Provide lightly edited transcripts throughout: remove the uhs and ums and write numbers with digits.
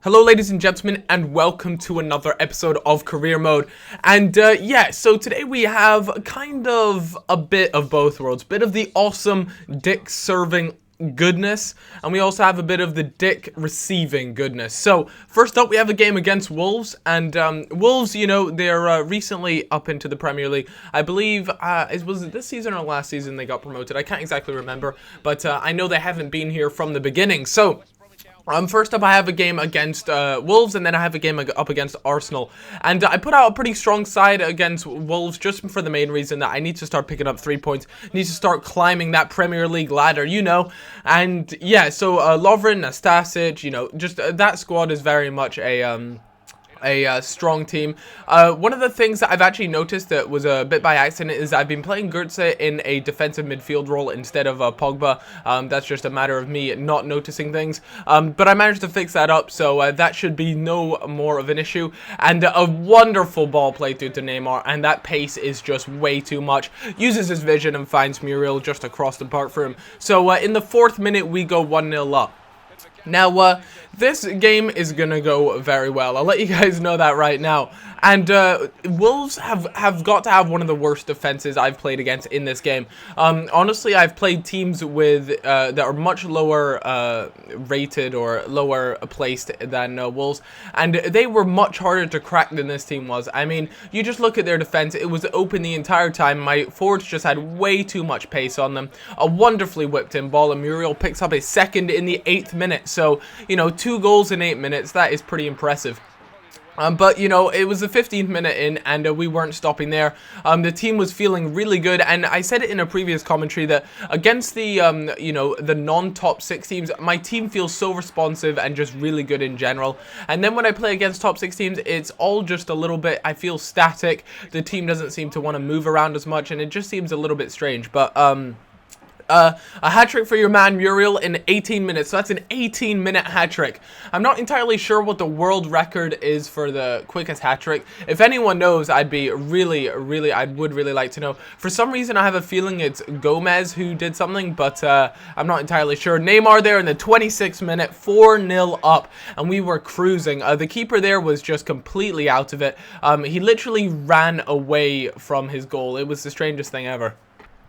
Hello ladies and gentlemen, and welcome to another episode of Career Mode. And yeah, so today we have kind of a bit of both worlds. Bit of the awesome dick serving goodness, and we also have a bit of the dick receiving goodness. So first up we have a game against Wolves, and Wolves, you know, they're recently up into the Premier League. I believe was it this season or last season they got promoted? I can't exactly remember, but I know they haven't been here from the beginning. So first up I have a game against Wolves, and then I have a game up against Arsenal. And I put out a pretty strong side against Wolves just for the main reason that I need to start picking up 3 points. Need to start climbing that Premier League ladder, you know. And yeah, so Lovren, Nastasic, you know, just that squad is very much a strong team. One of the things that I've actually noticed that was a bit by accident is I've been playing Goetze in a defensive midfield role instead of Pogba. That's just a matter of me not noticing things. But I managed to fix that up, so that should be no more of an issue. And a wonderful ball played through to Neymar, and that pace is just way too much. Uses his vision and finds Muriel just across the park for him. So in the 4th minute, we go 1-0 up. Now, this game is going to go very well. I'll let you guys know that right now. And Wolves have got to have one of the worst defenses I've played against in this game. Honestly, I've played teams with that are much lower rated or lower placed than Wolves, and they were much harder to crack than this team was. I mean, you just look at their defense. It was open the entire time. My forwards just had way too much pace on them. A wonderfully whipped in ball, and Muriel picks up a second in the 8th minute. So, you know, 2 goals in 8 minutes, that is pretty impressive. But, you know, it was the 15th minute in, and we weren't stopping there. The team was feeling really good, and I said it in a previous commentary that against the, you know, the non-top 6 teams, my team feels so responsive and just really good in general. And then when I play against top 6 teams, it's all just a little bit, I feel static. The team doesn't seem to want to move around as much, and it just seems a little bit strange. But, a hat-trick for your man Muriel in 18 minutes. So that's an 18-minute hat-trick. I'm not entirely sure what the world record is for the quickest hat-trick. If anyone knows, I'd be I would really like to know. For some reason, I have a feeling it's Gomez who did something, but I'm not entirely sure. Neymar there in the 26th minute, 4-0 up, and we were cruising. The keeper there was just completely out of it. He literally ran away from his goal. It was the strangest thing ever.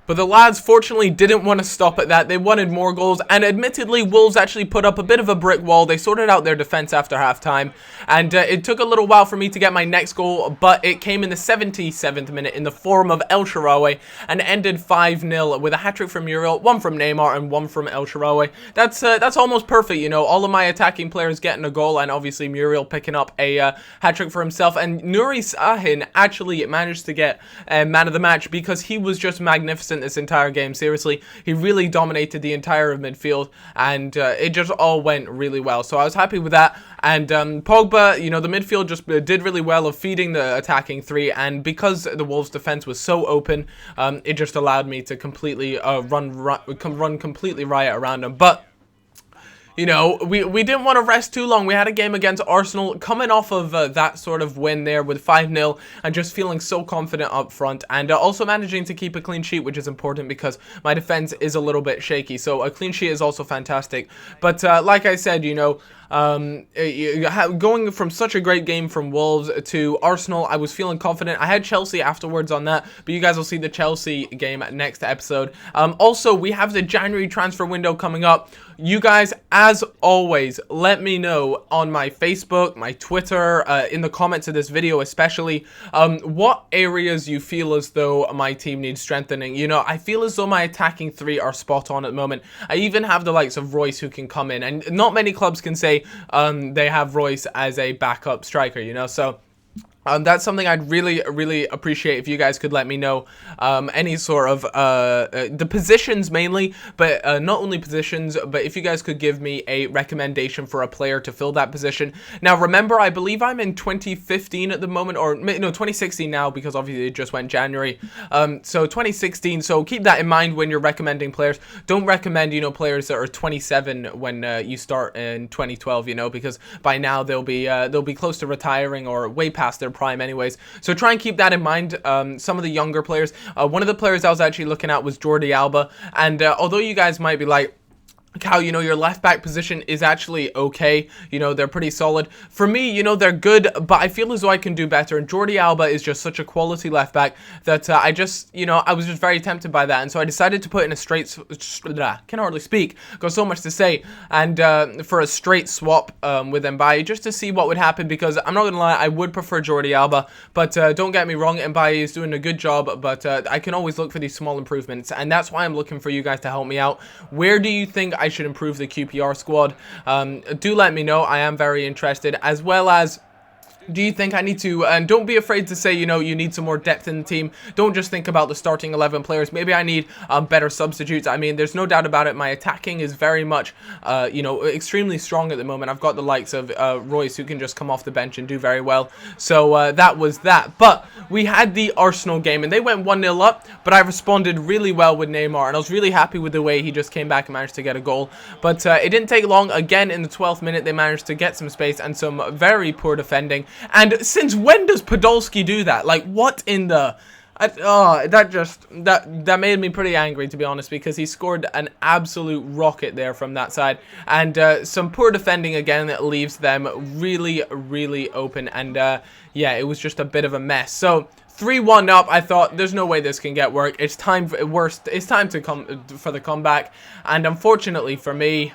But the lads fortunately didn't want to stop at that. They wanted more goals, and admittedly Wolves actually put up a bit of a brick wall. They sorted out their defense after halftime, and it took a little while for me to get my next goal, but it came in the 77th minute in the form of El Shaarawy and ended 5-0 with a hat-trick from Muriel, 1 from Neymar and 1 from El Shaarawy. That's almost perfect, you know, all of my attacking players getting a goal, and obviously Muriel picking up a hat-trick for himself. And Nuri Sahin actually managed to get man of the match because he was just magnificent this entire game. Seriously, he really dominated the entire midfield, and it just all went really well, so I was happy with that. And Pogba, you know, the midfield just did really well of feeding the attacking 3, and because the Wolves defense was so open, it just allowed me to completely run completely riot around them. But you know, we didn't want to rest too long. We had a game against Arsenal, coming off of that sort of win there with 5-0, and just feeling so confident up front, and also managing to keep a clean sheet, which is important because my defense is a little bit shaky. So a clean sheet is also fantastic. But like I said, you know, going from such a great game from Wolves to Arsenal, I was feeling confident. I had Chelsea afterwards on that, but you guys will see the Chelsea game next episode. Also, we have the January transfer window coming up. You guys, as always, let me know on my Facebook, my Twitter, in the comments of this video especially, what areas you feel as though my team needs strengthening. You know, I feel as though my attacking 3 are spot on at the moment. I even have the likes of Royce who can come in, and not many clubs can say they have Royce as a backup striker, you know, so that's something I'd really appreciate if you guys could let me know. Any sort of the positions mainly, but not only positions, but if you guys could give me a recommendation for a player to fill that position. Now remember, I believe I'm in 2015 at the moment, or no, 2016 now, because obviously it just went January. So 2016, so keep that in mind when you're recommending players. Don't recommend, you know, players that are 27 when you start in 2012, you know, because by now they'll be close to retiring or way past their prime anyways. So try and keep that in mind. Some of the younger players, one of the players I was actually looking at was Jordi Alba, and although you guys might be like, how, you know, your left back position is actually okay. You know, they're pretty solid. For me, you know, they're good, but I feel as though I can do better. And Jordi Alba is just such a quality left back that I just, you know, I was just very tempted by that. And so I decided to put in a can hardly speak, got so much to say. And for a straight swap with Mbaye, just to see what would happen, because I'm not going to lie, I would prefer Jordi Alba. But don't get me wrong, Mbaye is doing a good job, but I can always look for these small improvements. And that's why I'm looking for you guys to help me out. Where do you think I should improve the QPR squad? Do let me know. I am very interested, as well as, do you think I need to, and don't be afraid to say, you know, you need some more depth in the team. Don't just think about the starting 11 players. Maybe I need better substitutes. I mean, there's no doubt about it. My attacking is very much, you know, extremely strong at the moment. I've got the likes of Royce, who can just come off the bench and do very well. So that was that. But we had the Arsenal game, and they went 1-0 up, but I responded really well with Neymar, and I was really happy with the way he just came back and managed to get a goal. But it didn't take long. Again, in the 12th minute, they managed to get some space and some very poor defending. And since when does Podolski do that? Like, what in the... that made me pretty angry, to be honest, because he scored an absolute rocket there from that side. And some poor defending again that leaves them really, really open. And yeah, it was just a bit of a mess. So 3-1 up, I thought, there's no way this can get work. It's time for it's time to come for the comeback. And unfortunately for me,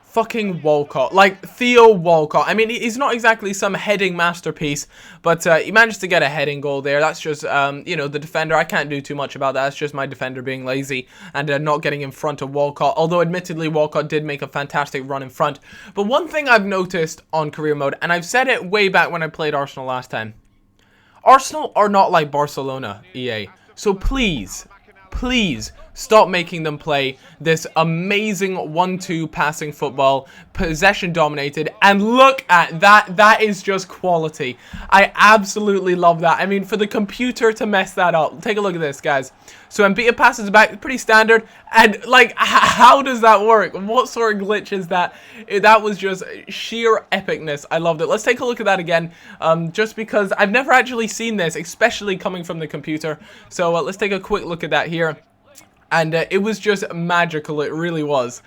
fucking Walcott, like Theo Walcott. I mean, he's not exactly some heading masterpiece, but he managed to get a heading goal there. That's just, you know, the defender. I can't do too much about that. That's just my defender being lazy and not getting in front of Walcott. Although, admittedly, Walcott did make a fantastic run in front. But one thing I've noticed on career mode, and I've said it way back when I played Arsenal last time, Arsenal are not like Barcelona, EA. So please, please stop making them play this amazing 1-2 passing football, possession dominated, and look at that. That is just quality. I absolutely love that. I mean, for the computer to mess that up, take a look at this, guys. So Mbita passes back, pretty standard, and like, how does that work? What sort of glitch is that? That was just sheer epicness. I loved it. Let's take a look at that again, just because I've never actually seen this, especially coming from the computer. So let's take a quick look at that here. And it was just magical, it really was.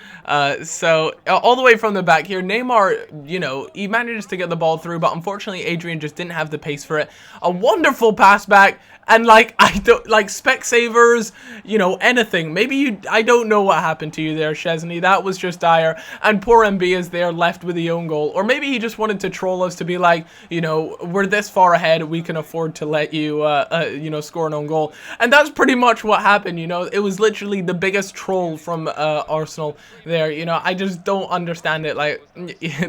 So, all the way from the back here, Neymar, you know, he managed to get the ball through, but unfortunately, Adrian just didn't have the pace for it. A wonderful pass back, and like, I don't, like, Specsavers, you know, anything. Maybe you, I don't know what happened to you there, Chesney. That was just dire. And poor MB is there, left with the own goal. Or maybe he just wanted to troll us to be like, you know, we're this far ahead, we can afford to let you, you know, score an own goal. And that's pretty much what happened, you know. It was literally the biggest troll from Arsenal there, you know. I just don't understand it. Like,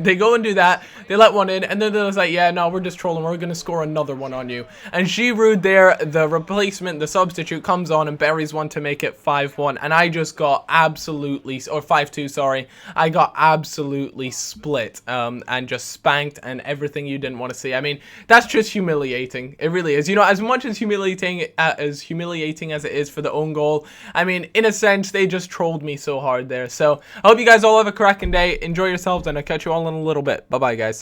they go and do that, they let one in, and then they're just like, yeah, no, we're just trolling, we're gonna score another one on you. And Giroud there, the replacement, the substitute, comes on and buries one to make it 5-1, and I just got absolutely, or 5-2, sorry, I got absolutely split, and just spanked, and everything you didn't want to see. I mean, that's just humiliating. It really is. You know, as much as humiliating as it is for the own goal, I mean, in a sense, they just trolled me so hard there. So I hope you guys all have a cracking day. Enjoy yourselves, and I'll catch you all in a little bit. Bye bye, guys.